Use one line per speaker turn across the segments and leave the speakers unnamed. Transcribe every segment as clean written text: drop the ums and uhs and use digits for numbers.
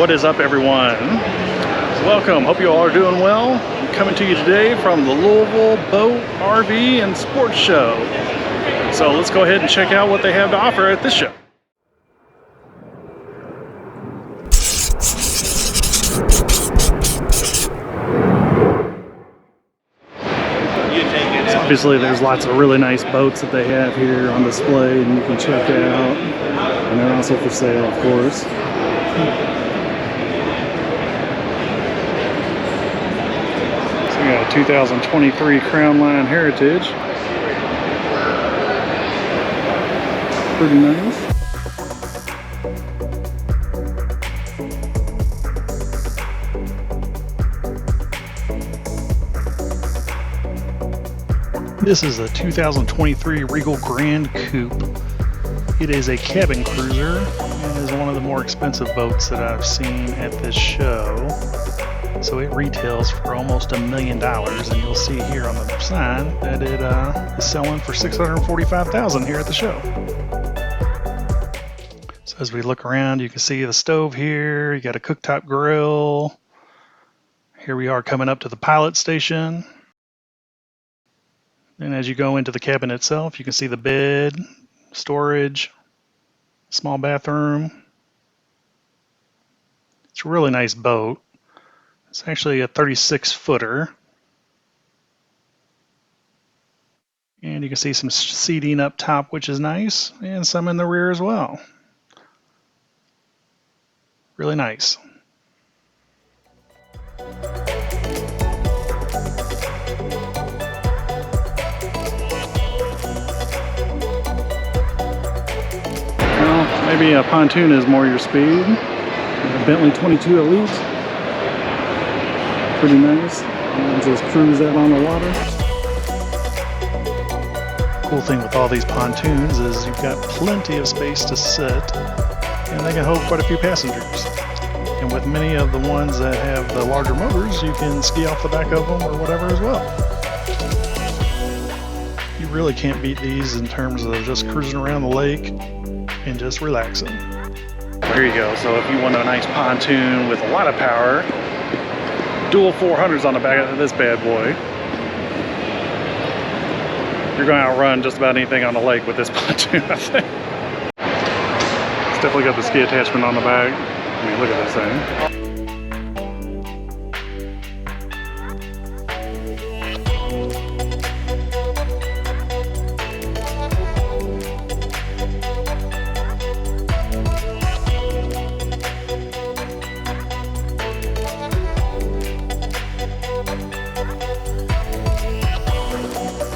What is up, everyone? Welcome. Hope you all are doing well. I'm coming to you today from the Louisville Boat, RV, and Sports Show. So let's go ahead and check out what they have to offer at this show. So obviously there's lots of really nice boats that they have here on display and you can check out. And they're also for sale, of course. So we got a 2023 Crownline Heritage. Pretty nice. This is a 2023 Regal Grande Coupe. It is a cabin cruiser and is one of the more expensive boats that I've seen at this show. So it retails for almost $1 million, and you'll see here on the sign that it is selling for $645,000 here at the show. So as we look around, you can see the stove here. You got a cooktop grill. Here we are coming up to the pilot station. And as you go into the cabin itself, you can see the bed, storage, small bathroom. It's a really nice boat. It's actually a 36-footer. And you can see some seating up top, which is nice, and some in the rear as well. Really nice. Maybe a pontoon is more your speed. A Bentley 22 Elite. Pretty nice. And just cruise that on the water. Cool thing with all these pontoons is you've got plenty of space to sit, and they can hold quite a few passengers. And with many of the ones that have the larger motors, you can ski off the back of them or whatever as well. You really can't beat these in terms of just cruising around the lake and just relaxing. There you go. So if you want a nice pontoon with a lot of power, dual 400s on the back of this bad boy, you're going to outrun just about anything on the lake with this pontoon, I think. It's definitely got the ski attachment on the back. I mean, look at this thing.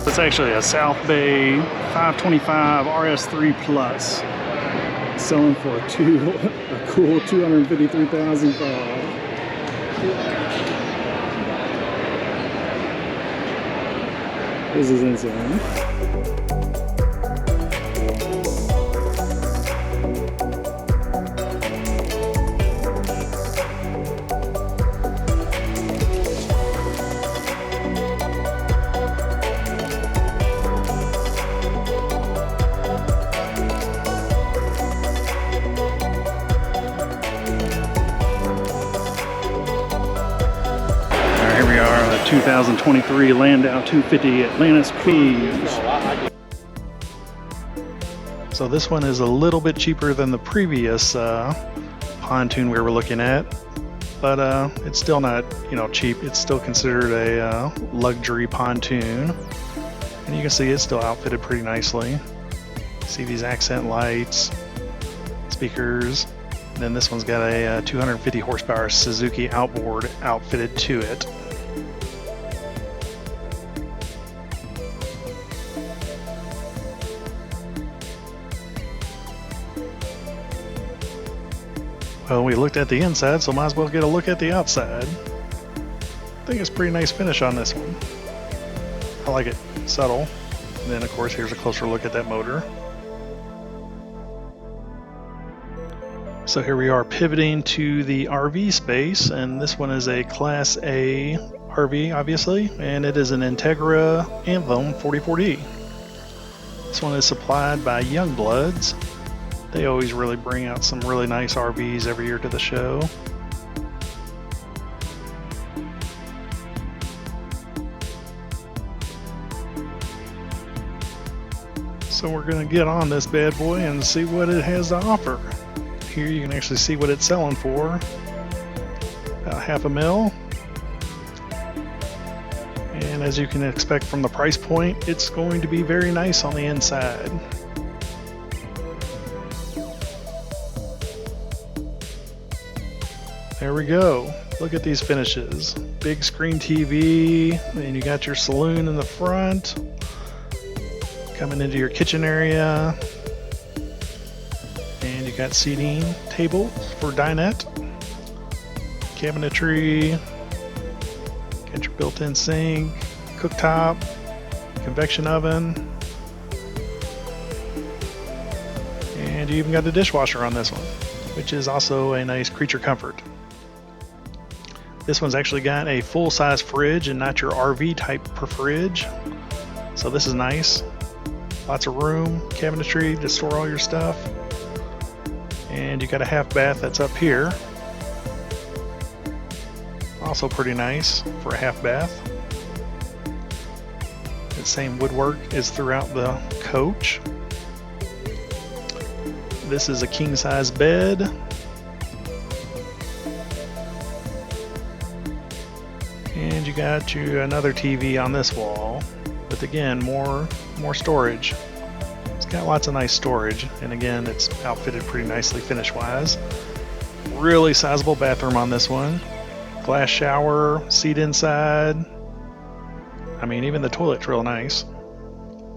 It's actually a South Bay 525 RS3 Plus, selling for a cool $253,000. This is insane. Here we are, the 2023 Landau 250 Atlantis Cruise. So this one is a little bit cheaper than the previous pontoon we were looking at, but it's still not, cheap. It's still considered a luxury pontoon, and you can see it's still outfitted pretty nicely. See these accent lights, speakers. And then this one's got a 250 horsepower Suzuki outboard outfitted to it. Well, we looked at the inside, so might as well get a look at the outside. I think it's a pretty nice finish on this one. I like it. Subtle. And then, of course, here's a closer look at that motor. So here we are pivoting to the RV space, and this one is a Class A RV, obviously, and it is an Entegra Anthem 44D. This one is supplied by Youngbloods. They always really bring out some really nice RVs every year to the show. So we're going to get on this bad boy and see what it has to offer. Here you can actually see what it's selling for. About $500,000. And as you can expect from the price point, it's going to be very nice on the inside. There we go. Look at these finishes. Big screen TV, and you got your saloon in the front. Coming into your kitchen area. And you got seating tables for dinette. Cabinetry. Got your built-in sink, cooktop, convection oven. And you even got the dishwasher on this one, which is also a nice creature comfort. This one's actually got a full-size fridge and not your RV type per fridge. So this is nice. Lots of room, cabinetry to store all your stuff. And you got a half bath that's up here. Also pretty nice for a half bath. The same woodwork is throughout the coach. This is a king-size bed. And you got you another TV on this wall with, again, more storage. It's got lots of nice storage, and again, it's outfitted pretty nicely finish-wise. Really sizable bathroom on this one. Glass shower, seat inside. I mean, even the toilet's real nice.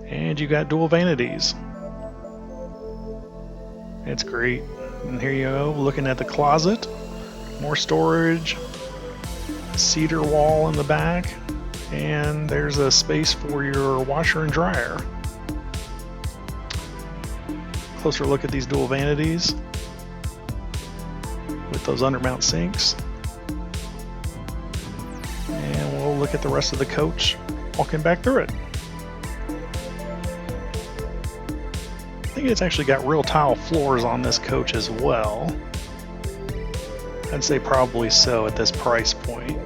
And you got dual vanities. It's great. And here you go, looking at the closet. More storage. Cedar wall in the back. And there's a space for your washer and dryer. Closer look at these dual vanities with those undermount sinks. And we'll look at the rest of the coach walking back through it. I think it's actually got real tile floors on this coach as well. I'd say probably so at this price point.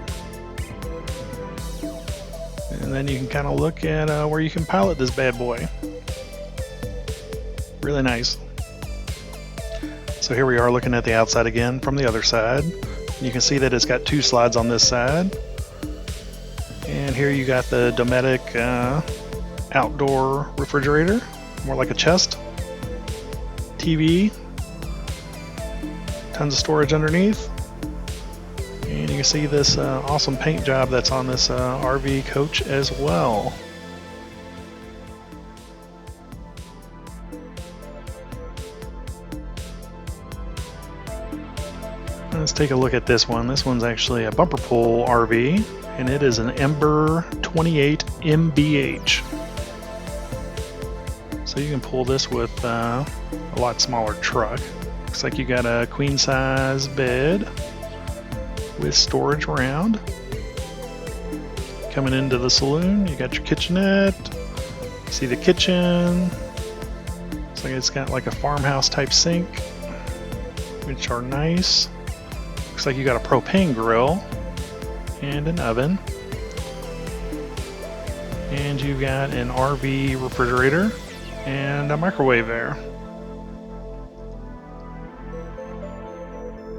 And then you can kind of look at where you can pilot this bad boy. Really nice. So here we are looking at the outside again from the other side. You can see that it's got two slides on this side. And here you got the Dometic outdoor refrigerator, more like a chest. TV. Tons of storage underneath. And you can see this awesome paint job that's on this RV coach as well. Let's take a look at this one. This one's actually a bumper pull RV, and it is an Ember 28 MBH. So you can pull this with a lot smaller truck. Looks like you got a queen size bed with storage around. Coming into the saloon, you got your kitchenette. See the kitchen. Looks like it's got like a farmhouse type sink, which are nice. Looks like you got a propane grill and an oven. And you've got an RV refrigerator and a microwave there.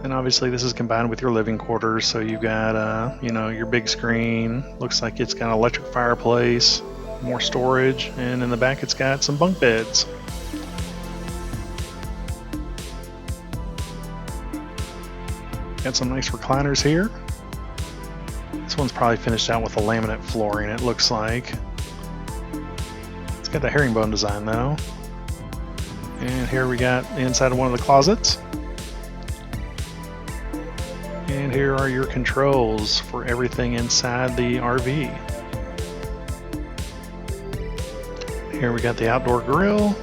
And obviously this is combined with your living quarters, so you've got your big screen. Looks like it's got an electric fireplace, more storage, and in the back it's got some bunk beds. Got some nice recliners here. This one's probably finished out with a laminate flooring, it looks like. It's got the herringbone design though. And here we got the inside of one of the closets. And here are your controls for everything inside the RV. Here we got the outdoor grill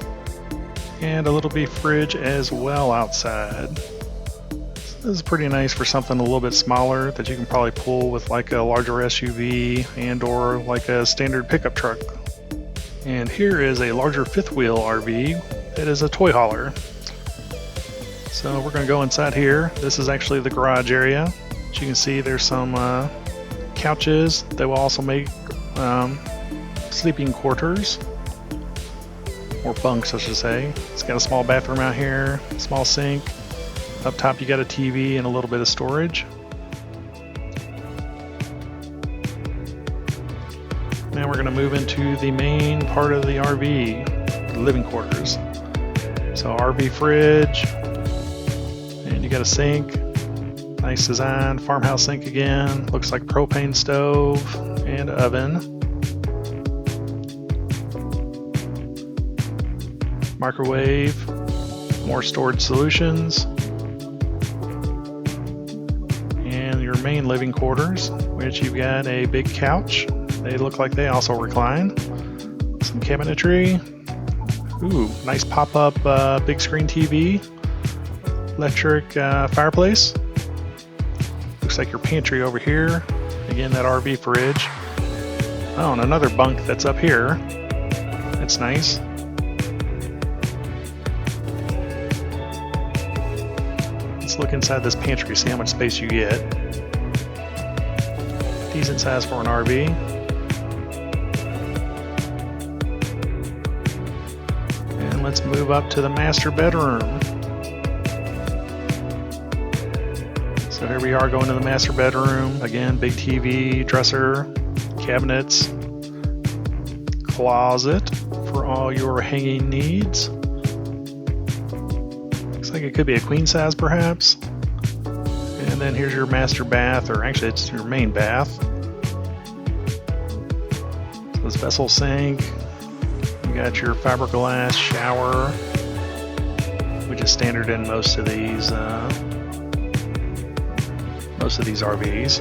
and a little beef fridge as well outside. This is pretty nice for something a little bit smaller that you can probably pull with like a larger SUV and or like a standard pickup truck. And here is a larger fifth wheel RV that is a toy hauler. So we're going to go inside here. This is actually the garage area. As you can see, there's some couches. They will also make sleeping quarters. or bunks I should say. It's got a small bathroom out here, small sink. Up top you got a TV and a little bit of storage. Now we're going to move into the main part of the RV, the living quarters. So RV fridge, and you got a sink, nice design, farmhouse sink again, looks like propane stove and oven. Microwave, more storage solutions, and your main living quarters, which you've got a big couch. They look like they also recline. Some cabinetry. Ooh, nice pop-up big screen TV. Electric fireplace. Looks like your pantry over here. Again, that RV fridge. Oh, and another bunk that's up here. That's nice. Let's look inside this pantry, see how much space you get. Decent size for an RV. Let's move up to the master bedroom. So here we are going to the master bedroom. Again, big TV, dresser, cabinets, closet for all your hanging needs. Looks like it could be a queen size perhaps. And then here's your master bath, or actually it's your main bath. So this vessel sink. You got your fiberglass shower, which is standard in most of these RVs.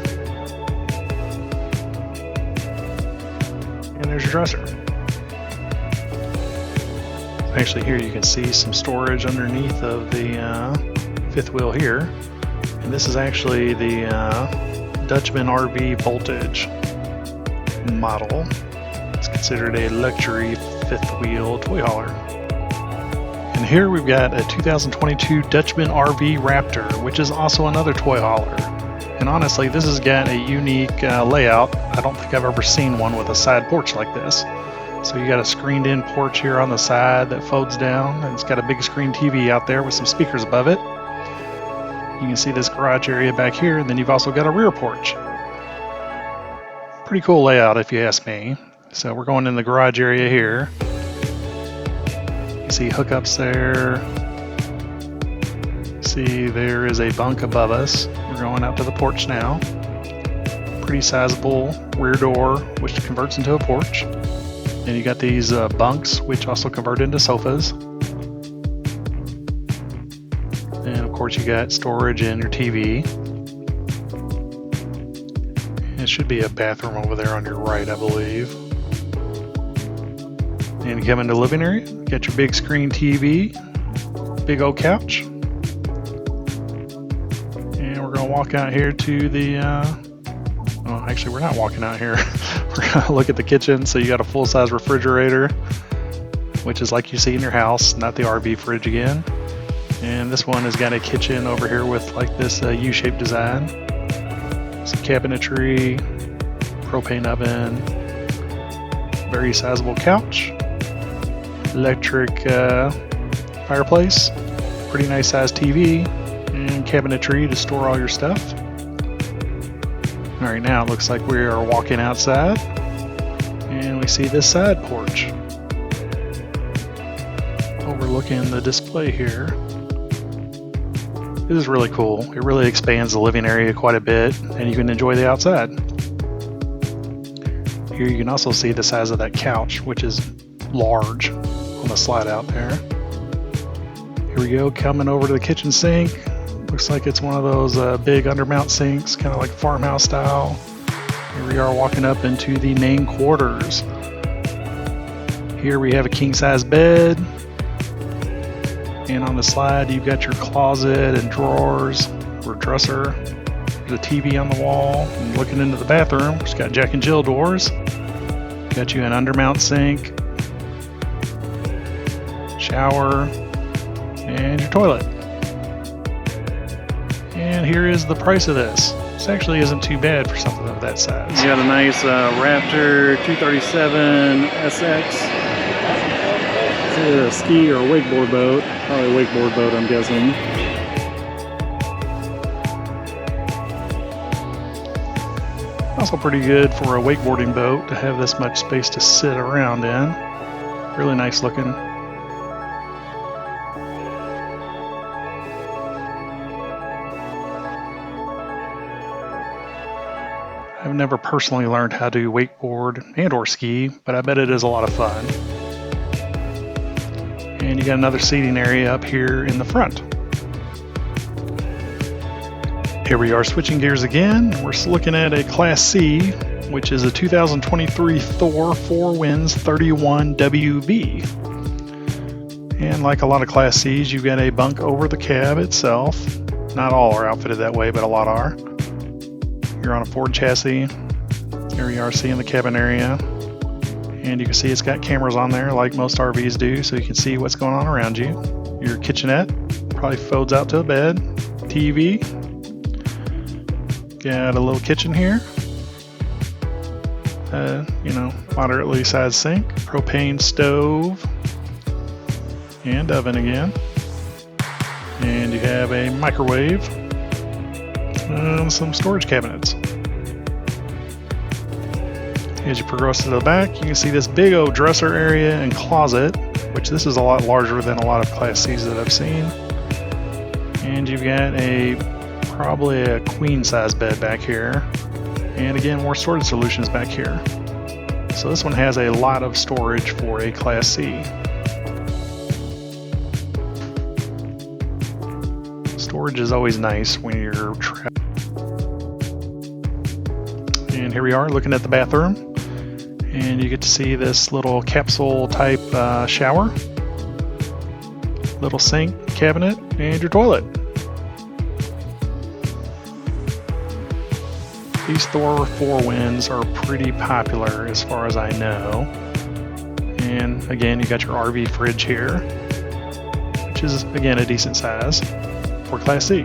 And there's your dresser. Actually, here you can see some storage underneath of the fifth wheel here, and this is actually the Dutchman RV Voltage model. It's considered a luxury fifth wheel toy hauler. And here we've got a 2022 Dutchman RV Raptor, which is also another toy hauler. And honestly, this has got a unique layout. I don't think I've ever seen one with a side porch like this. So you got a screened in porch here on the side that folds down, and it's got a big screen TV out there with some speakers above it. You can see this garage area back here, and then you've also got a rear porch. Pretty cool layout if you ask me. So we're going in the garage area here. You see hookups there. See there is a bunk above us. We're going out to the porch now. Pretty sizable rear door, which converts into a porch. And you got these bunks, which also convert into sofas. And of course you got storage and your TV. And it should be a bathroom over there on your right, I believe. And you come into the living area, you got your big screen TV, big old couch. And we're gonna walk out here to the, well, actually we're not walking out here. We're gonna look at the kitchen. So you got a full-size refrigerator, which is like you see in your house, not the RV fridge again. And this one has got a kitchen over here with like this U-shaped design. Some cabinetry, propane oven, very sizable couch. Electric fireplace, pretty nice sized TV, and cabinetry to store all your stuff. Alright, now it looks like we are walking outside, and we see this side porch overlooking the display here. This is really cool. It really expands the living area quite a bit, and you can enjoy the outside. Here you can also see the size of that couch, which is large on the slide out there. Here we go, coming over to the kitchen sink. Looks like it's one of those big undermount sinks, kind of like farmhouse style. Here we are walking up into the main quarters. Here we have a king size bed. And on the slide you've got your closet and drawers or dresser. There's a TV on the wall. And looking into the bathroom, it's got Jack and Jill doors. Got you an undermount sink, shower, and your toilet. And here is the price of this. This actually isn't too bad for something of that size. You got a nice Raptor 237 SX. It's either a ski or a wakeboard boat. Probably a wakeboard boat, I'm guessing. Also pretty good for a wakeboarding boat to have this much space to sit around in. Really nice looking. I've never personally learned how to wakeboard and or ski, but I bet it is a lot of fun. And you got another seating area up here in the front. Here we are switching gears again. We're looking at a Class C, which is a 2023 Thor 4 Winds 31 WV. And like a lot of Class Cs, you've got a bunk over the cab itself. Not all are outfitted that way, but a lot are. You're on a Ford chassis. Here we are seeing the cabin area. And you can see it's got cameras on there like most RVs do, so you can see what's going on around you. Your kitchenette probably folds out to a bed. TV. Got a little kitchen here. Moderately sized sink. Propane stove. And oven again. And you have a microwave. And some storage cabinets. As you progress to the back, you can see this big old dresser area and closet, which this is a lot larger than a lot of Class Cs that I've seen. And you've got probably a queen size bed back here. And again, more storage solutions back here. So this one has a lot of storage for a Class C. Storage is always nice when you're traveling. And here we are looking at the bathroom. And you get to see this little capsule type shower. Little sink, cabinet, and your toilet. These Thor 4 Winds are pretty popular as far as I know. And again, you got your RV fridge here, which is again a decent size for Class C.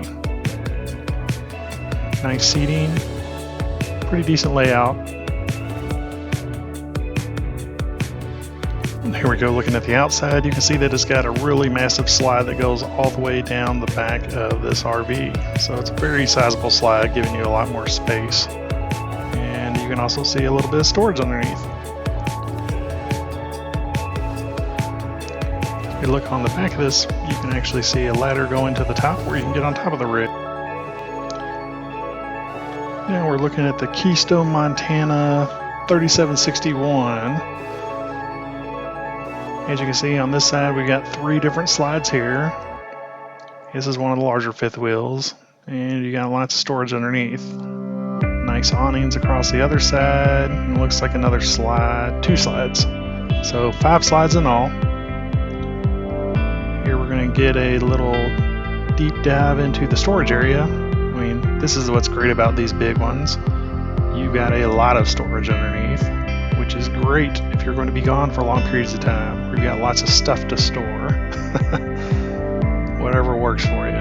Nice seating, pretty decent layout. And here we go looking at the outside. You can see that it's got a really massive slide that goes all the way down the back of this RV. So it's a very sizable slide, giving you a lot more space. And you can also see a little bit of storage underneath. If you look on the back of this, you can actually see a ladder going to the top where you can get on top of the rig. Now we're looking at the Keystone Montana 3761. As you can see on this side, we got 3 different slides here. This is one of the larger fifth wheels, and you got lots of storage underneath. Nice awnings across the other side, and it looks like another slide, 2 slides. So 5 slides in all. Here we're going to get a little deep dive into the storage area. I mean, this is what's great about these big ones. You've got a lot of storage underneath, which is great if you're going to be gone for long periods of time, or you've got lots of stuff to store. Whatever works for you.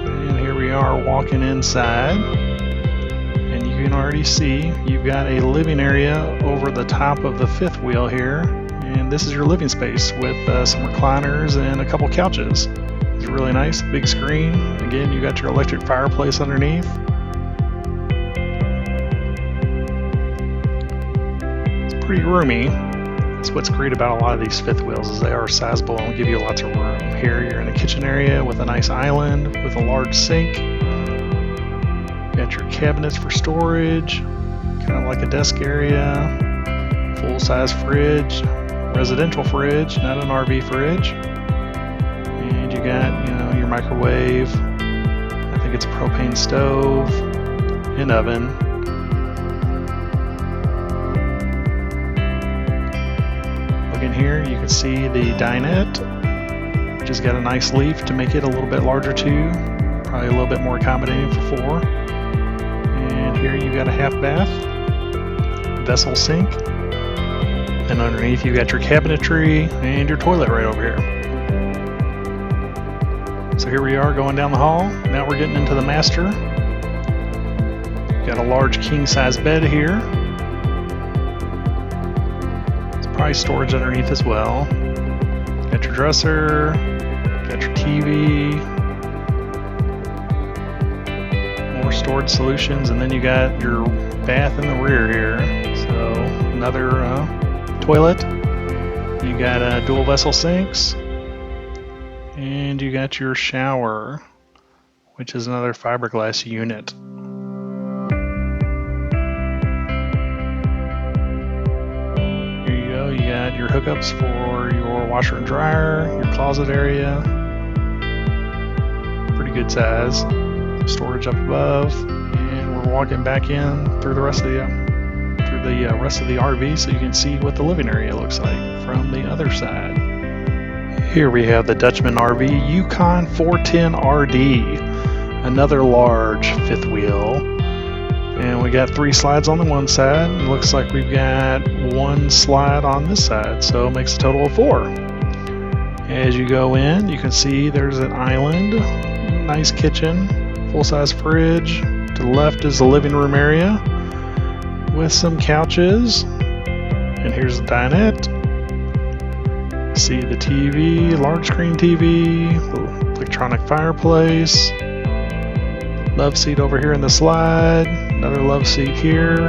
And here we are walking inside, and you can already see you've got a living area over the top of the fifth wheel here, and this is your living space with some recliners and a couple couches. It's really nice, big screen. Again, you got your electric fireplace underneath. Pretty roomy. That's what's great about a lot of these fifth wheels, is they are sizable and give you lots of room. Here you're in a kitchen area with a nice island with a large sink. You got your cabinets for storage, kind of like a desk area, full-size fridge, residential fridge, not an RV fridge. And you got, your microwave. I think it's a propane stove, an oven. In here you can see the dinette, which has got a nice leaf to make it a little bit larger too, probably a little bit more accommodating for 4. And here you got a half bath, vessel sink, and underneath you got your cabinetry and your toilet right over here. So here we are going down the hall. Now we're getting into the master. Got a large king size bed here. probably storage underneath as well. Got your dresser, got your TV, more storage solutions, and then you got your bath in the rear here. So another toilet. You got dual vessel sinks, and you got your shower, which is another fiberglass unit. Here you go, you got your hookups for your washer and dryer, your closet area. Pretty good size. Storage up above, and we're walking back in through the rest of the RV so you can see what the living area looks like from the other side. Here we have the Dutchman RV Yukon 410 RD, another large fifth wheel, and we got 3 slides on the one side. It looks like we've got 1 slide on this side, so it makes a total of 4. As you go in, you can see there's an island, nice kitchen, full-size fridge. To the left is the living room area with some couches, and here's the dinette. See the TV, large screen TV, electronic fireplace, love seat over here in the slide, another love seat here,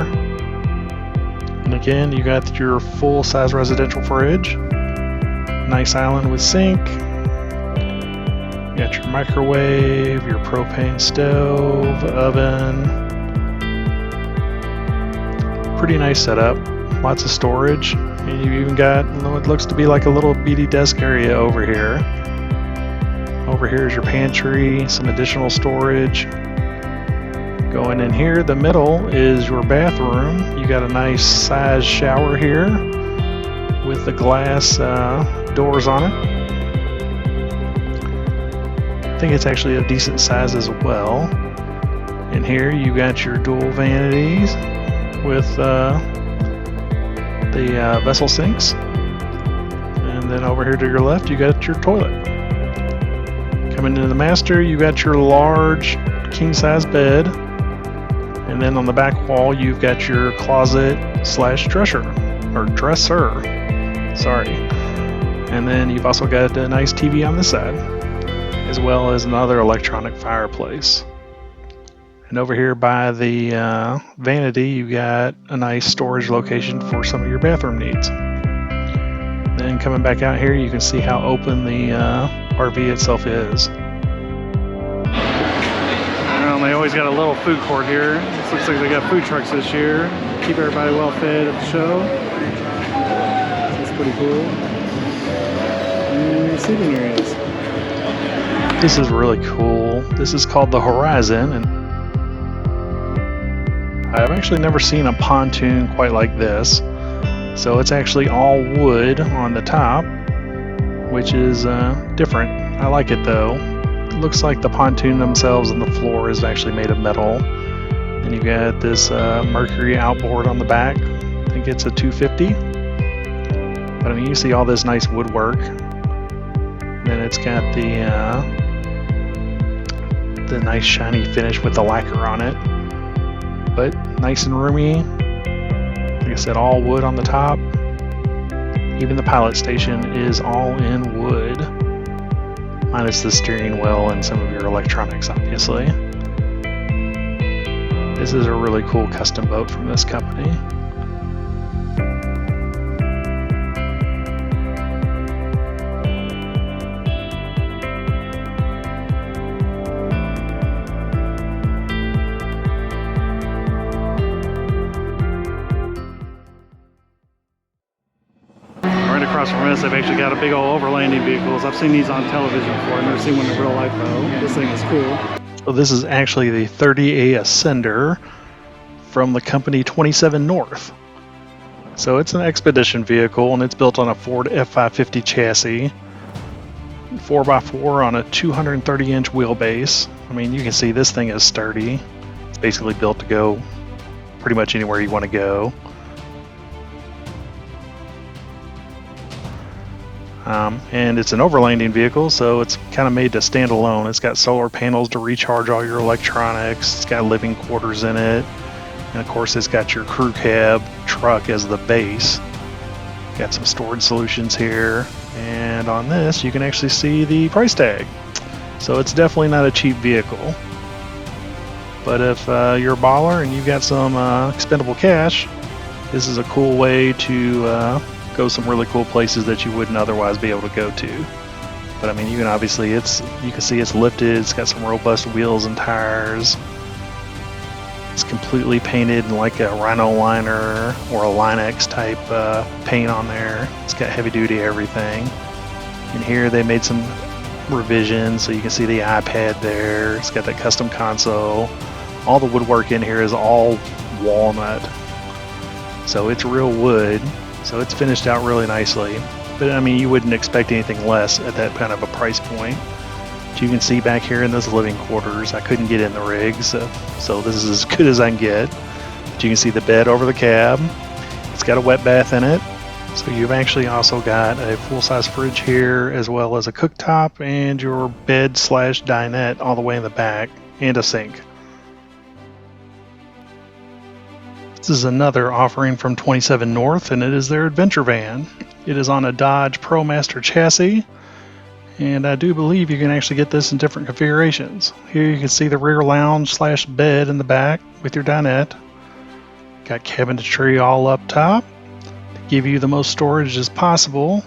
and again you got your full-size residential fridge, nice island with sink. You got your microwave, your propane stove, oven. Pretty nice setup, lots of storage. And you even got what looks to be like a little beady desk area over here. Over here is your pantry, some additional storage. Going in here, the middle is your bathroom. You got a nice size shower here with the glass doors on it. I think it's actually a decent size as well. And here you got your dual vanities with the vessel sinks, and then over here to your left you got your toilet. Coming into the master, you got your large king size bed, and then on the back wall you've got your closet / dresser, sorry. And then you've also got a nice TV on this side, as well as another electronic fireplace. And over here by the vanity, you got a nice storage location for some of your bathroom needs. Then coming back out here, you can see how open the RV itself is. Well, they always got a little food court here. This looks like they got food trucks this year. Keep everybody well fed at the show. That's pretty cool. And seating areas. This is really cool. This is called the Horizon, and I've actually never seen a pontoon quite like this. So it's actually all wood on the top, which is different. I like it though. It looks like the pontoon themselves and the floor is actually made of metal. And you got this Mercury outboard on the back. I think it's a 250. But I mean, you see all this nice woodwork. Then it's got the nice shiny finish with the lacquer on it. But nice and roomy. Like I said, all wood on the top. Even the pilot station is all in wood, minus the steering wheel and some of your electronics, obviously. This is a really cool custom boat from this company. Across from us, they've actually got a big old overlanding vehicles. I've seen these on television before. I've never seen one in real life though. This thing is cool. So this is actually the 30A Ascender from the company 27 North. So it's an expedition vehicle, and it's built on a Ford F550 chassis, 4x4 on a 230-inch wheelbase. I mean, you can see this thing is sturdy. It's basically built to go pretty much anywhere you want to go. And it's an overlanding vehicle, so it's kind of made to stand alone. It's got solar panels to recharge all your electronics. It's got living quarters in it. And of course, it's got your crew cab truck as the base. Got some storage solutions here, and on this you can actually see the price tag. So it's definitely not a cheap vehicle. But if you're a baller and you've got some expendable cash, this is a cool way to go some really cool places that you wouldn't otherwise be able to go to. But I mean, you can obviously, you can see it's lifted. It's got some robust wheels and tires. It's completely painted in like a Rhino liner or a Line-X type paint on there. It's got heavy duty everything. And here they made some revisions, so you can see the iPad there. It's got that custom console. All the woodwork in here is all walnut, so it's real wood. So it's finished out really nicely. But I mean, you wouldn't expect anything less at that kind of a price point. But you can see back here in those living quarters, I couldn't get in the rigs, so this is as good as I can get. But you can see the bed over the cab. It's got a wet bath in it. So you've actually also got a full-size fridge here, as well as a cooktop and your bed / dinette all the way in the back, and a sink. This is another offering from 27 North, and it is their adventure van. It is on a Dodge ProMaster chassis, and I do believe you can actually get this in different configurations. Here you can see the rear lounge / bed in the back with your dinette. Got cabinetry all up top to give you the most storage as possible.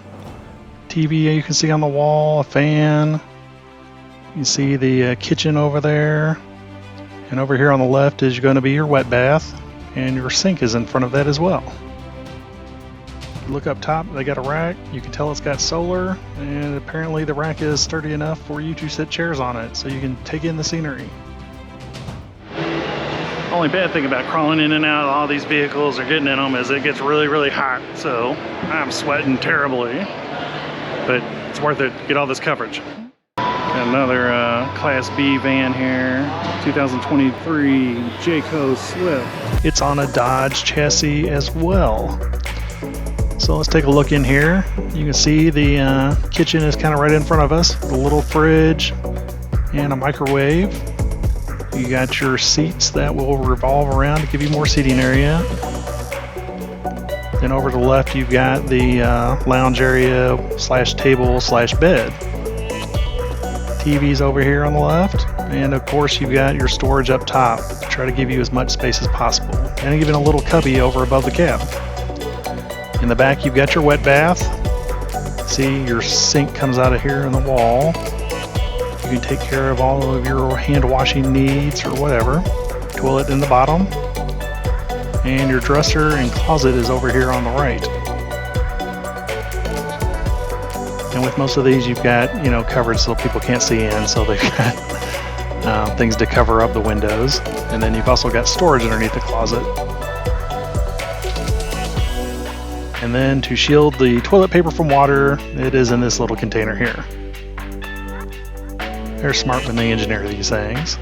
TV you can see on the wall, a fan. You can see the kitchen over there, and over here on the left is going to be your wet bath. And your sink is in front of that as well. Look up top, they got a rack. You can tell it's got solar, and apparently the rack is sturdy enough for you to sit chairs on it, so you can take in the scenery. Only bad thing about crawling in and out of all these vehicles or getting in them is it gets really, really hot. So I'm sweating terribly, but it's worth it to get all this coverage. Got another Class B van here, 2023 Jayco Swift. It's on a Dodge chassis as well. So let's take a look in here. You can see the kitchen is kind of right in front of us. A little fridge and a microwave. You got your seats that will revolve around to give you more seating area. Then over to the left, you've got the lounge area / table / bed. TV's over here on the left, and of course you've got your storage up top to try to give you as much space as possible, and even a little cubby over above the cab. In the back you've got your wet bath. See, your sink comes out of here in the wall. You can take care of all of your hand washing needs or whatever. Toilet in the bottom, and your dresser and closet is over here on the right. And with most of these, you've got, coverage so people can't see in, so they've got things to cover up the windows. And then you've also got storage underneath the closet. And then to shield the toilet paper from water, it is in this little container here. They're smart when they engineer these things.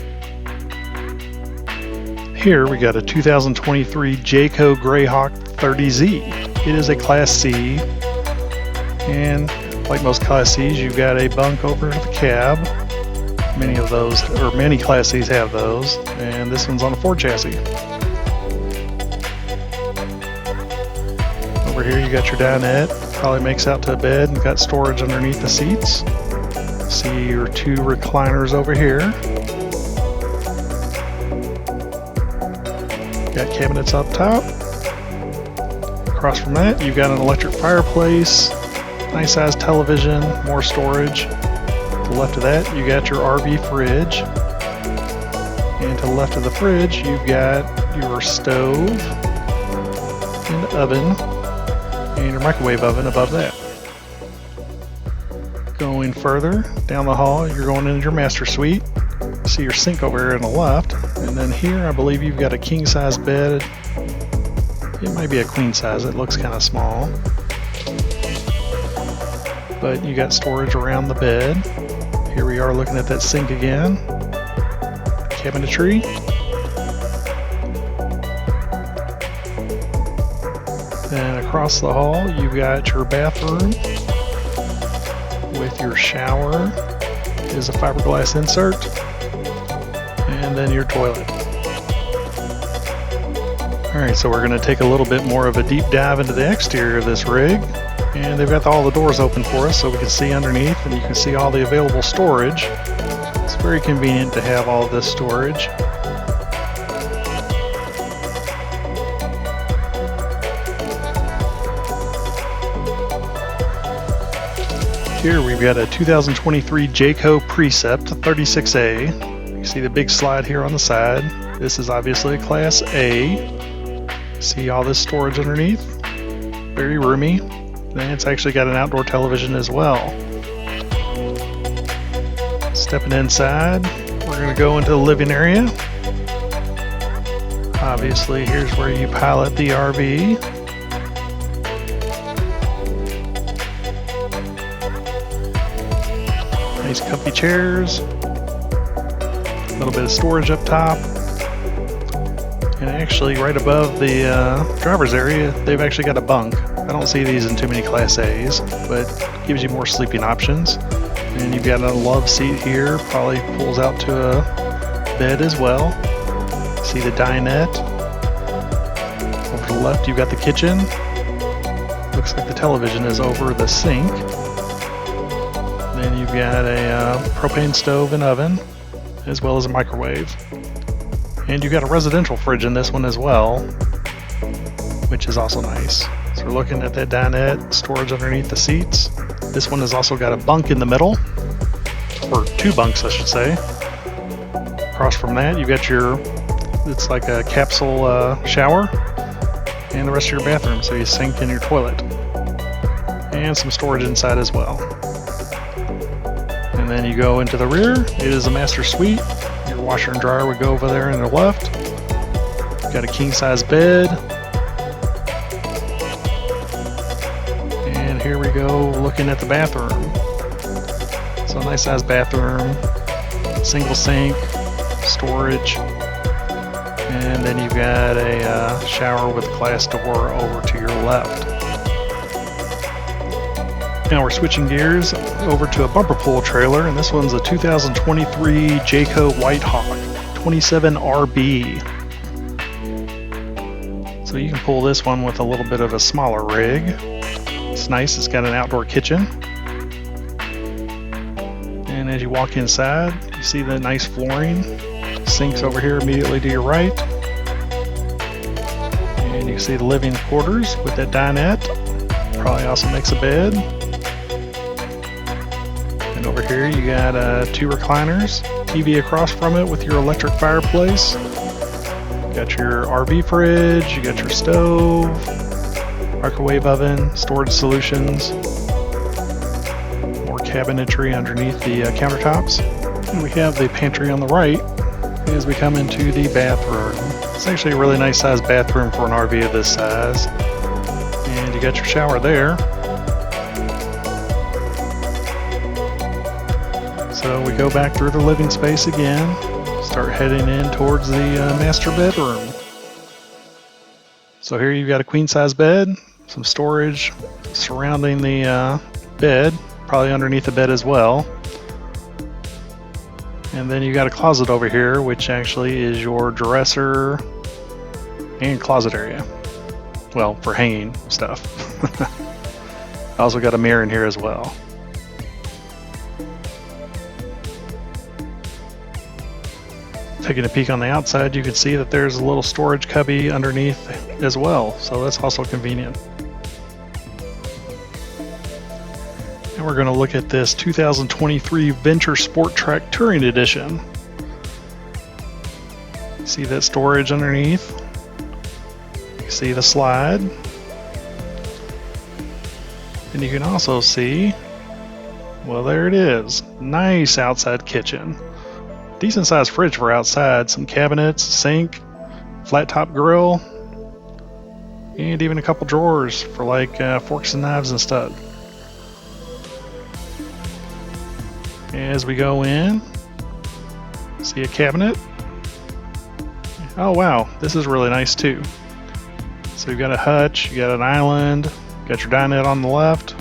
Here we got a 2023 Jayco Greyhawk 30Z. It is a Class C, and like most Class Cs, you've got a bunk over the cab. Many of those, or many Class Cs have those, and this one's on a Ford chassis. Over here you got your dinette, probably makes out to a bed, and got storage underneath the seats. See your 2 recliners over here. Got cabinets up top. Across from that, you've got an electric fireplace. Nice sized television, more storage. To the left of that, you got your RV fridge. And to the left of the fridge, you've got your stove and oven and your microwave oven above that. Going further down the hall, you're going into your master suite. See your sink over here on the left. And then here, I believe you've got a king size bed. It might be a queen size, it looks kind of small. But you got storage around the bed. Here we are looking at that sink again. Cabinetry. Then across the hall, you've got your bathroom with your shower. Is a fiberglass insert. And then your toilet. Alright, so we're going to take a little bit more of a deep dive into the exterior of this rig. And they've got all the doors open for us so we can see underneath, and you can see all the available storage. It's very convenient to have all this storage. Here we've got a 2023 Jayco Precept 36A. You see the big slide here on the side. This is obviously a Class A. See all this storage underneath? Very roomy. And it's actually got an outdoor television as well. Stepping inside, we're going to go into the living area. Obviously, here's where you pilot the RV. Nice comfy chairs, a little bit of storage up top, and actually right above the driver's area they've actually got a bunk. I don't see these in too many Class A's, but gives you more sleeping options. And you've got a love seat here, probably pulls out to a bed as well. See the dinette. Over to the left you've got the kitchen. Looks like the television is over the sink. Then you've got a propane stove and oven, as well as a microwave. And you've got a residential fridge in this one as well, which is also nice. So we're looking at that dinette, storage underneath the seats. This one has also got a bunk in the middle, or two bunks I should say. Across from that you've got your, it's like a capsule shower, and the rest of your bathroom, so you sink in your toilet. And some storage inside as well. And then you go into the rear, it is a master suite. Your washer and dryer would go over there on the left. Got a king size bed. And here we go looking at the bathroom. So a nice size bathroom, single sink, storage, and then you've got a shower with a glass door over to your left. Now we're switching gears over to a bumper pull trailer, and this one's a 2023 Jayco Greyhawk 27 RB. So you can pull this one with a little bit of a smaller rig. It's nice, it's got an outdoor kitchen. And as you walk inside, you see the nice flooring. Sinks over here immediately to your right. And you see the living quarters with that dinette. Probably also makes a bed. Over here you got two recliners, TV across from it with your electric fireplace. You got your RV fridge, you got your stove, microwave oven, storage solutions, more cabinetry underneath the countertops. And we have the pantry on the right as we come into the bathroom. It's actually a really nice sized bathroom for an RV of this size. And you got your shower there. So we go back through the living space again, start heading in towards the master bedroom. So here you've got a queen size bed, some storage surrounding the bed, probably underneath the bed as well. And then you got a closet over here, which actually is your dresser and closet area. Well, for hanging stuff. Also got a mirror in here as well. Taking a peek on the outside, you can see that there's a little storage cubby underneath as well, so that's also convenient. And we're going to look at this 2023 Venture Sport Track Touring Edition. See that storage underneath? You see the slide? And you can also see, well, there it is. Nice outside kitchen. Decent sized fridge for outside, some cabinets, sink, flat top grill, and even a couple drawers for like forks and knives and stuff. As we go in, see a cabinet. Oh wow, this is really nice too. So you've got a hutch, you got an island, got your dinette on the left,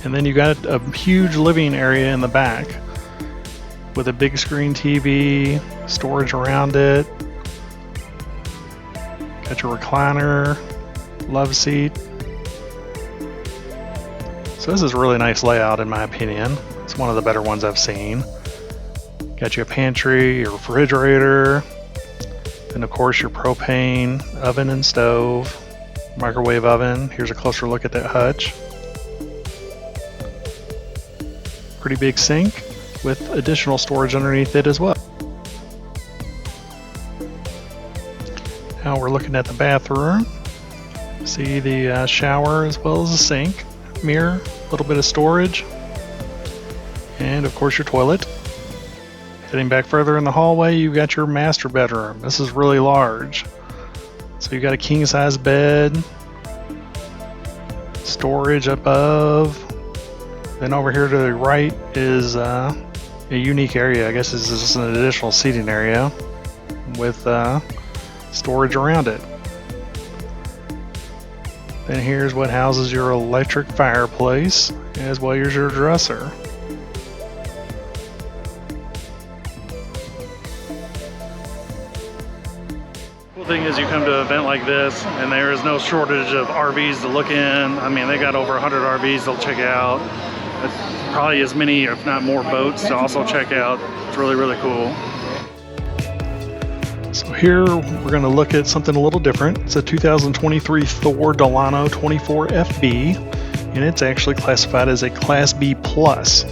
and then you got a huge living area in the back with a big screen TV, storage around it, Got your recliner, love seat. So this is a really nice layout in my opinion. It's one of the better ones I've seen. Got you a pantry, your refrigerator, and of course your propane oven and stove, microwave oven. Here's a closer look at that hutch. Pretty big sink with additional storage underneath it as well. Now we're looking at the bathroom. See the shower as well as the sink, mirror, a little bit of storage, and of course your toilet. Heading back further in the hallway, you've got your master bedroom. This is really large. So you've got a king size bed, storage above. Then over here to the right is a unique area. I guess this is an additional seating area with storage around it. Then here's what houses your electric fireplace, as well as your dresser. Cool thing is you come to an event like this and there is no shortage of RVs to look in. I mean, they got over 100 RVs they'll check out. It's probably as many, if not more, boats to also check out. It's really, really cool. So here we're going to look at something a little different. It's a 2023 Thor Delano 24 FB, and it's actually classified as a Class B plus.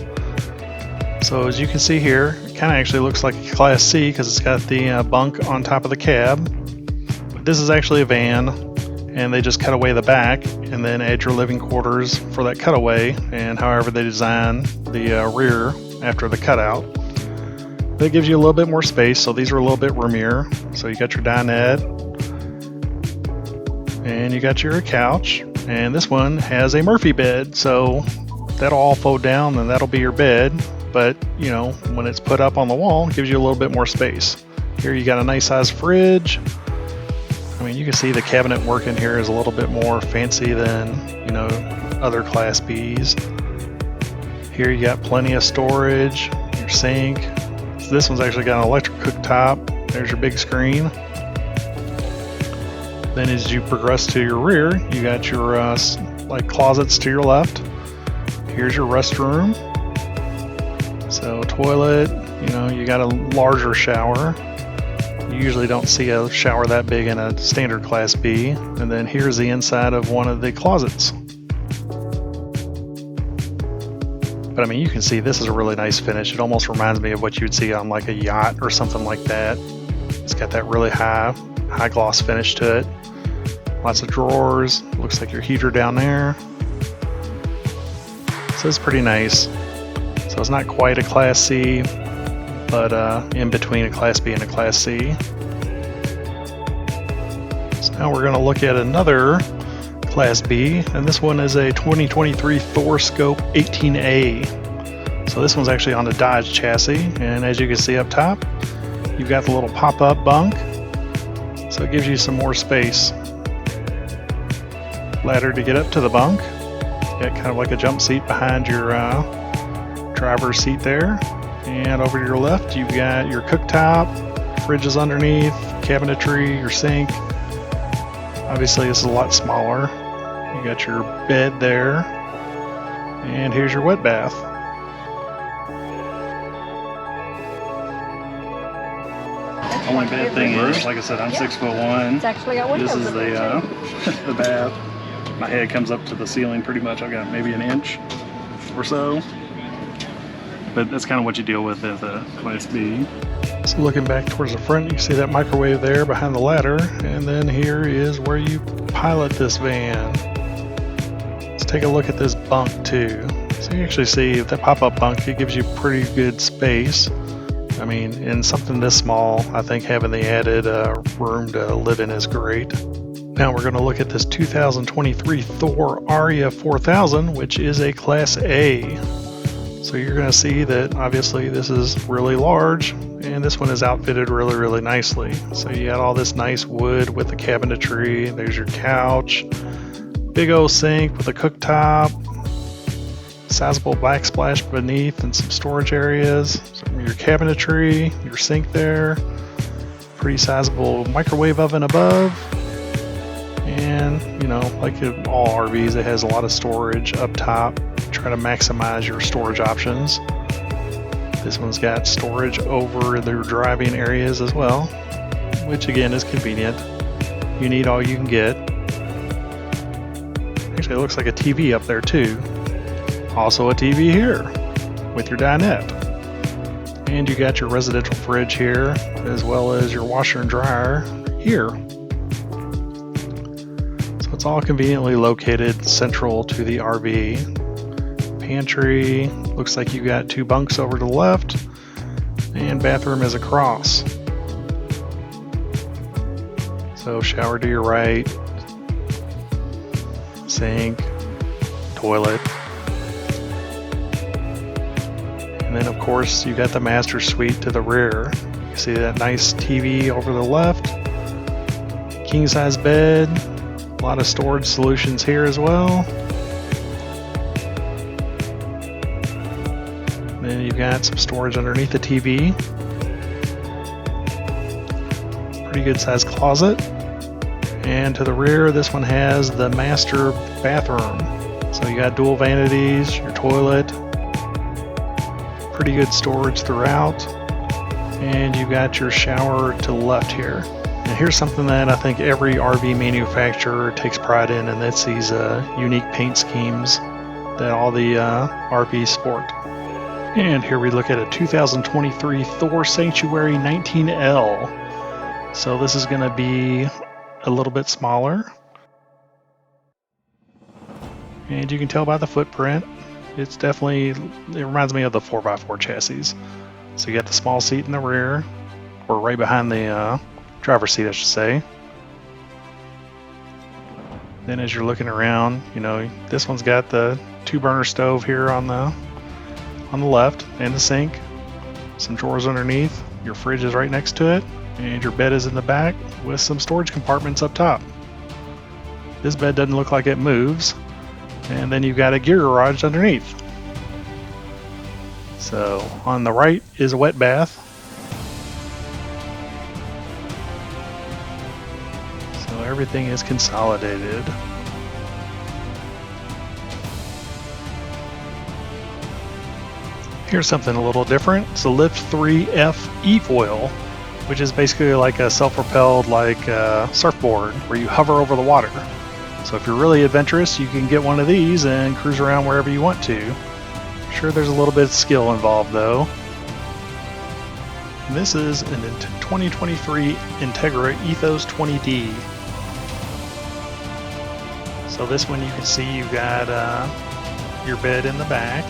So as you can see here, it kind of actually looks like a Class C because it's got the bunk on top of the cab. But this is actually a van, and they just cut away the back and then add your living quarters for that cutaway, and however they design the rear after the cutout. That gives you a little bit more space, so these are a little bit roomier. So you got your dinette, and you got your couch, and this one has a Murphy bed, so that'll all fold down and that'll be your bed. But you know, when it's put up on the wall, it gives you a little bit more space. Here you got a nice size fridge. I mean, you can see the cabinet work in here is a little bit more fancy than, you know, other Class Bs. Here you got plenty of storage, your sink. So this one's actually got an electric cooktop. There's your big screen. Then as you progress to your rear, you got your like closets to your left. Here's your restroom. So toilet, you know, you got a larger shower. You usually don't see a shower that big in a standard Class B. And then here's the inside of one of the closets. But I mean, you can see this is a really nice finish. It almost reminds me of what you'd see on like a yacht or something like that. It's got that really high gloss finish to it. Lots of drawers. Looks like your heater down there. So it's pretty nice. So it's not quite a Class C, but in between a Class B and a Class C. So now we're going to look at another Class B, and this one is a 2023 Thor Scope 18A. So this one's actually on the Dodge chassis, and as you can see up top, you've got the little pop-up bunk, so it gives you some more space. Ladder to get up to the bunk. You got kind of like a jump seat behind your driver's seat there. And over to your left, you've got your cooktop, fridges underneath, cabinetry, your sink. Obviously, this is a lot smaller. You got your bed there, and here's your wet bath. Only bad thing is, like I said, I'm 6'1".
It's actually got windows.
This is the bath. My head comes up to the ceiling pretty much. I've got maybe an inch or so. But that's kind of what you deal with as a Class B. So looking back towards the front, you see that microwave there behind the ladder, and then here is where you pilot this van. Let's take a look at this bunk too. So you actually see that pop-up bunk, it gives you pretty good space. I mean, in something this small, I think having the added room to live in is great. Now we're going to look at this 2023 Thor Aria 4000, which is a Class A. So you're going to see that obviously this is really large, and this one is outfitted really, really nicely. So you got all this nice wood with the cabinetry. There's your couch, big old sink with a cooktop, sizable backsplash beneath, and some storage areas. So your cabinetry, your sink there, pretty sizable microwave oven above. And, you know, like in all RVs, it has a lot of storage up top. Try to maximize your storage options. This one's got storage over the driving areas as well, which again is convenient. You need all you can get. Actually, it looks like a TV up there too. Also a TV here with your dinette. And you got your residential fridge here, as well as your washer and dryer here. So it's all conveniently located central to the RV. Pantry, looks like you got 2 bunks over to the left, and bathroom is across. So shower to your right, sink, toilet. And then of course you got the master suite to the rear. You see that nice TV over the left, king size bed, a lot of storage solutions here as well. Then you've got some storage underneath the TV. Pretty good sized closet. And to the rear, this one has the master bathroom. So you got dual vanities, your toilet, pretty good storage throughout. And you got your shower to the left here. And here's something that I think every RV manufacturer takes pride in, and that's these unique paint schemes that all the RVs sport. And here we look at a 2023 Thor Sanctuary 19L. So this is going to be a little bit smaller. And you can tell by the footprint, it reminds me of the 4x4 chassis. So you got the small seat in the rear, or right behind the driver's seat, I should say. Then as you're looking around, you know, this one's got the 2-burner stove here on the left, and the sink, some drawers underneath, your fridge is right next to it, and your bed is in the back with some storage compartments up top. This bed doesn't look like it moves, and then you've got a gear garage underneath. So on the right is a wet bath. So everything is consolidated. Here's something a little different. It's a Lift3 F e-foil, which is basically like a self-propelled surfboard where you hover over the water. So if you're really adventurous, you can get one of these and cruise around wherever you want to. Sure, there's a little bit of skill involved though. And this is an 2023 Entegra Ethos 20D. So this one you can see you've got your bed in the back,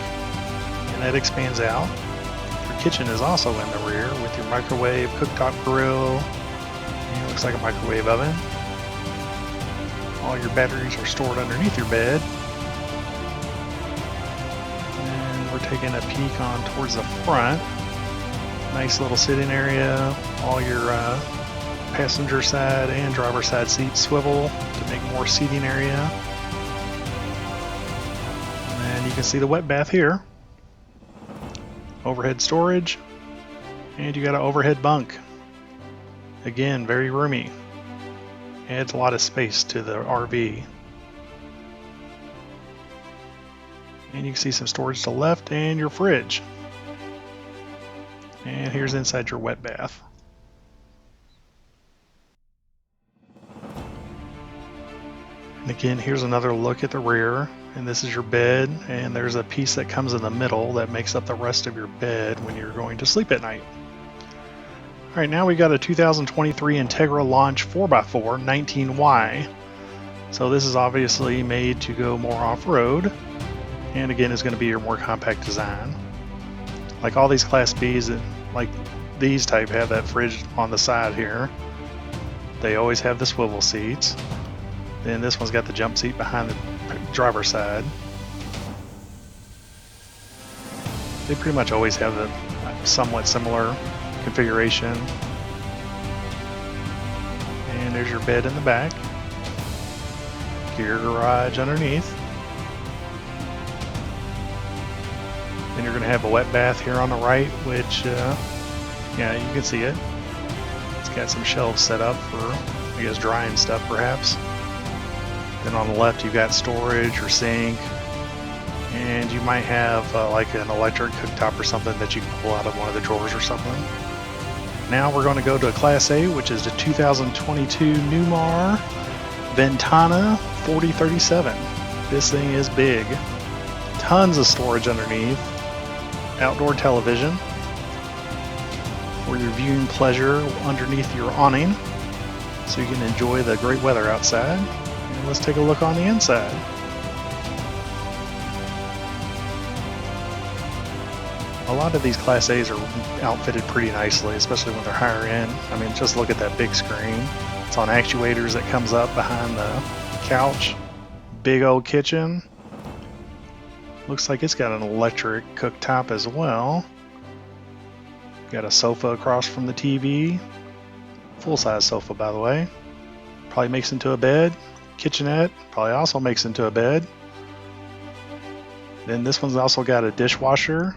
and that expands out. Your kitchen is also in the rear with your microwave, cooktop grill, and it looks like a microwave oven. All your batteries are stored underneath your bed. And we're taking a peek on towards the front. Nice little sitting area. All your passenger side and driver side seats swivel to make more seating area. And you can see the wet bath here. Overhead storage, and you got an overhead bunk. Again, very roomy. Adds a lot of space to the RV. And you can see some storage to the left and your fridge. And here's inside your wet bath. And again, here's another look at the rear. And this is your bed, and there's a piece that comes in the middle that makes up the rest of your bed when you're going to sleep at night. Alright, now we got a 2023 Entegra Launch 4x4 19Y. So this is obviously made to go more off-road, and again is going to be your more compact design. Like all these Class Bs, like these type, have that fridge on the side here. They always have the swivel seats. Then this one's got the jump seat behind the driver's side. They pretty much always have the somewhat similar configuration. And there's your bed in the back. Gear garage underneath. Then you're going to have a wet bath here on the right, which, yeah, you can see it. It's got some shelves set up for, I guess, drying stuff perhaps. Then on the left you've got storage or sink, and you might have like an electric cooktop or something that you can pull out of one of the drawers or something. Now we're going to go to Class A, which is the 2022 Newmar Ventana 4037. This thing is big. Tons of storage underneath. Outdoor television for your viewing pleasure underneath your awning, so you can enjoy the great weather outside. And let's take a look on the inside. A lot of these Class A's are outfitted pretty nicely, especially when they're higher end. I mean, just look at that big screen. It's on actuators that comes up behind the couch. Big old kitchen. Looks like it's got an electric cooktop as well. Got a sofa across from the TV. Full-size sofa, by the way. Probably makes into a bed. Kitchenette probably also makes into a bed. Then this one's also got a dishwasher.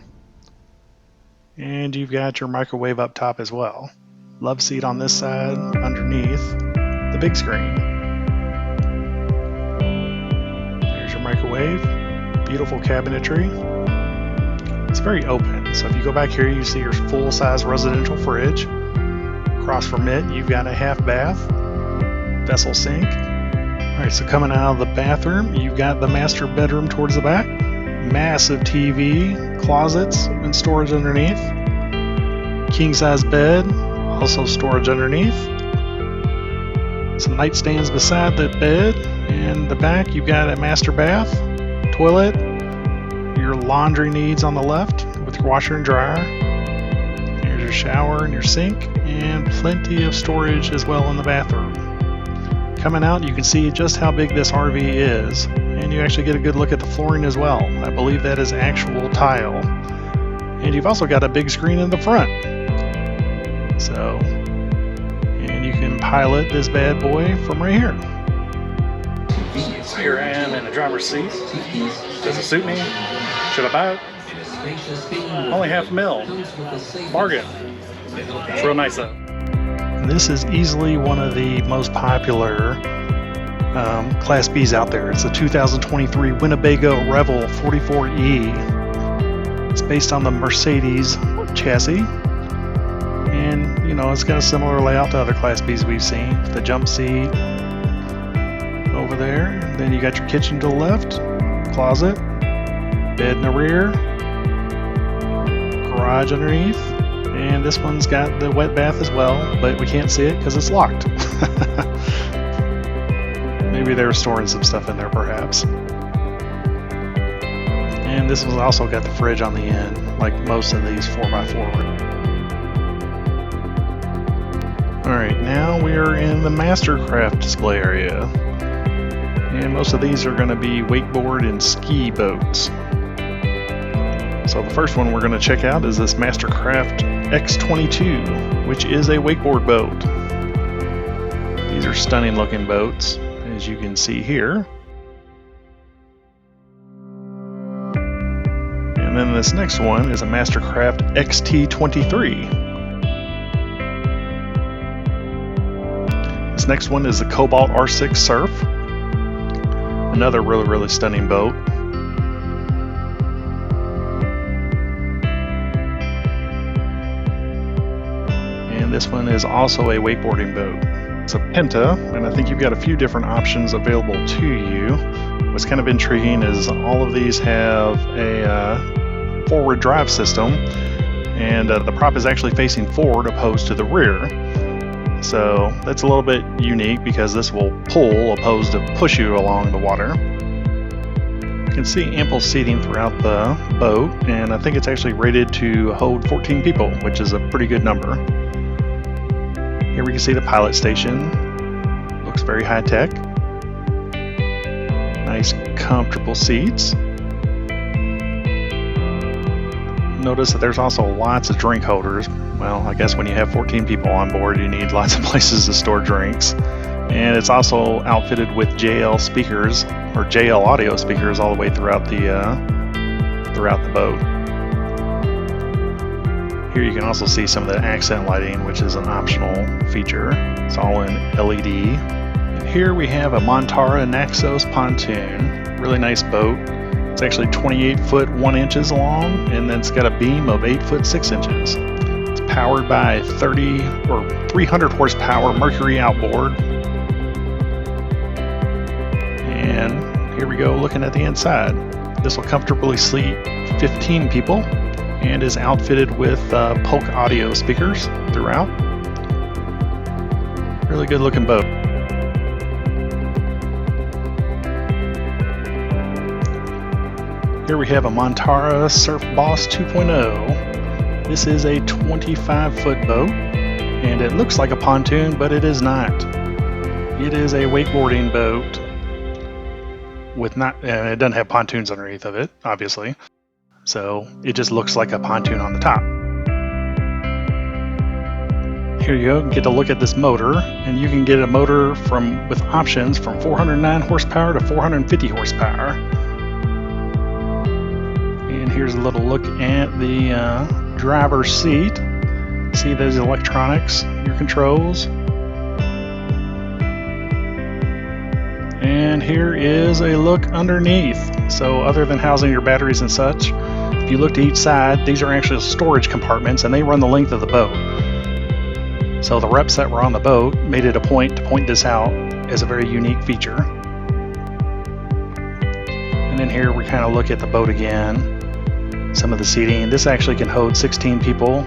And you've got your microwave up top as well. Love seat on this side underneath the big screen. There's your microwave. Beautiful cabinetry. It's very open, so if you go back here you see your full-size residential fridge. Across from it you've got a half bath, vessel sink. Alright, so coming out of the bathroom you've got the master bedroom towards the back. Massive TV, closets, and storage underneath. King-size bed, also storage underneath. Some nightstands beside the bed, and the back you've got a master bath, toilet, your laundry needs on the left with your washer and dryer. Here's your shower and your sink, and plenty of storage as well in the bathroom. Coming out you can see just how big this RV is, and you actually get a good look at the flooring as well. I believe that is actual tile. And you've also got a big screen in the front. So, and you can pilot this bad boy from right here. So here I am in the driver's seat. Does it suit me? Should I buy it? Only $500,000. Bargain. It's real nice though. This is easily one of the most popular Class B's out there. It's a 2023 Winnebago Revel 44E. It's based on the Mercedes chassis, and you know it's got a similar layout to other Class B's we've seen. The jump seat over there, then you got your kitchen to the left, closet, bed in the rear, garage underneath, and this one's got the wet bath as well, but we can't see it because it's locked. Maybe they were storing some stuff in there perhaps. And this one's also got the fridge on the end, like most of these 4x4. Alright, now we are in the Mastercraft display area. And most of these are going to be wakeboard and ski boats. So the first one we're going to check out is this Mastercraft X22, which is a wakeboard boat. These are stunning looking boats, as you can see here. And then this next one is a Mastercraft XT23. This next one is the Cobalt R6 Surf. Another really stunning boat. And this one is also a wakeboarding boat. It's a Penta, and I think you've got a few different options available to you. What's kind of intriguing is all of these have a forward drive system, and the prop is actually facing forward opposed to the rear. So that's a little bit unique because this will pull opposed to push you along the water. You can see ample seating throughout the boat, and I think it's actually rated to hold 14 people, which is a pretty good number. Here we can see the pilot station. Looks very high tech. Nice comfortable seats. Notice that there's also lots of drink holders. Well, I guess when you have 14 people on board, you need lots of places to store drinks. And it's also outfitted with JL speakers, or JL audio speakers, all the way throughout the boat. Here you can also see some of the accent lighting, which is an optional feature. It's all in LED. You Here we have a Montara Naxos pontoon. Really nice boat. It's actually 28 foot 1 inches long, and then it's got a beam of 8 foot 6 inches. It's powered by 300 horsepower Mercury outboard. And here we go looking at the inside. This will comfortably seat 15 people and is outfitted with Polk audio speakers throughout. Really good looking boat. Here we have a Montara Surf Boss 2.0. This is a 25 foot boat, and it looks like a pontoon, but it is not. It is a wakeboarding boat with it doesn't have pontoons underneath of it, obviously. So it just looks like a pontoon on the top. Here you go, get to look at this motor, and you can get a motor with options from 409 horsepower to 450 horsepower. And here's a little look at the driver's seat. See those electronics, your controls. And here is a look underneath. So other than housing your batteries and such, if you look to each side, these are actually storage compartments, and they run the length of the boat. So the reps that were on the boat made it a point to point this out as a very unique feature. And then here we kind of look at the boat again. Some of the seating. This actually can hold 16 people.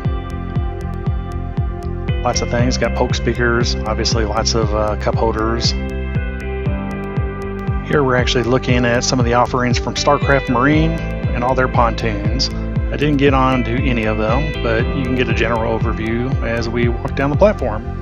Lots of things. Got Polk speakers, obviously lots of cup holders. Here we're actually looking at some of the offerings from Starcraft Marine and all their pontoons. I didn't get on to any of them, but you can get a general overview as we walk down the platform.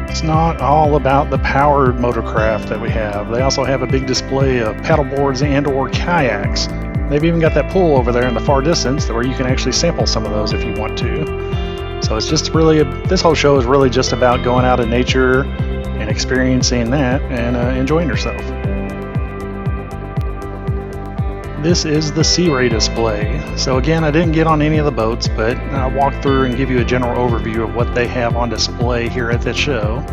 It's not all about the powered motorcraft that we have. They also have a big display of paddleboards and or kayaks. They've even got that pool over there in the far distance where you can actually sample some of those if you want to. So it's just really, this whole show is really just about going out in nature and experiencing that and enjoying yourself. This is the Sea Ray display. So again, I didn't get on any of the boats, but I'll walk through and give you a general overview of what they have on display here at this show.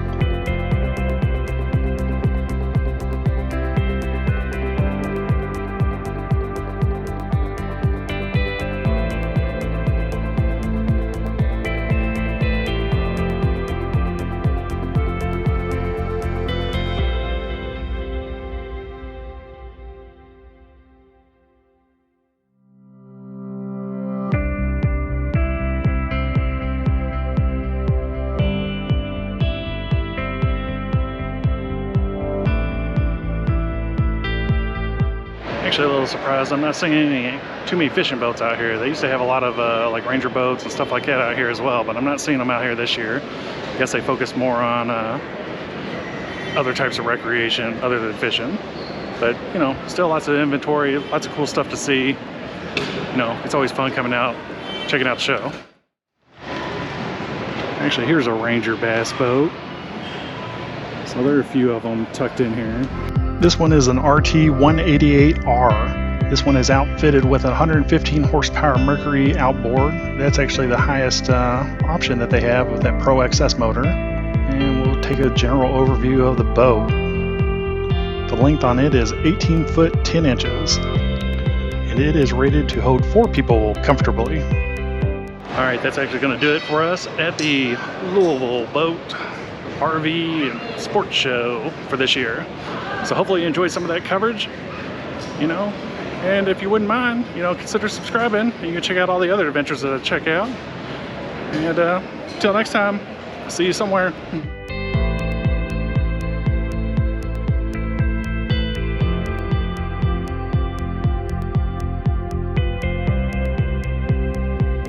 Actually a little surprised. I'm not seeing too many fishing boats out here. They used to have a lot of like Ranger boats and stuff like that out here as well, but I'm not seeing them out here this year. I guess they focus more on other types of recreation other than fishing. But you know, still lots of inventory, lots of cool stuff to see. You know, it's always fun coming out, checking out the show. Actually, here's a Ranger bass boat. So there are a few of them tucked in here. This one is an RT188R. This one is outfitted with a 115 horsepower Mercury outboard. That's actually the highest option that they have with that Pro XS motor. And we'll take a general overview of the boat. The length on it is 18 foot 10 inches. And it is rated to hold 4 people comfortably. All right, that's actually going to do it for us at the Louisville Boat RV and Sports Show for this year. So hopefully you enjoyed some of that coverage, you know, and if you wouldn't mind, you know, consider subscribing. You can check out all the other adventures that I check out. And until next time, see you somewhere.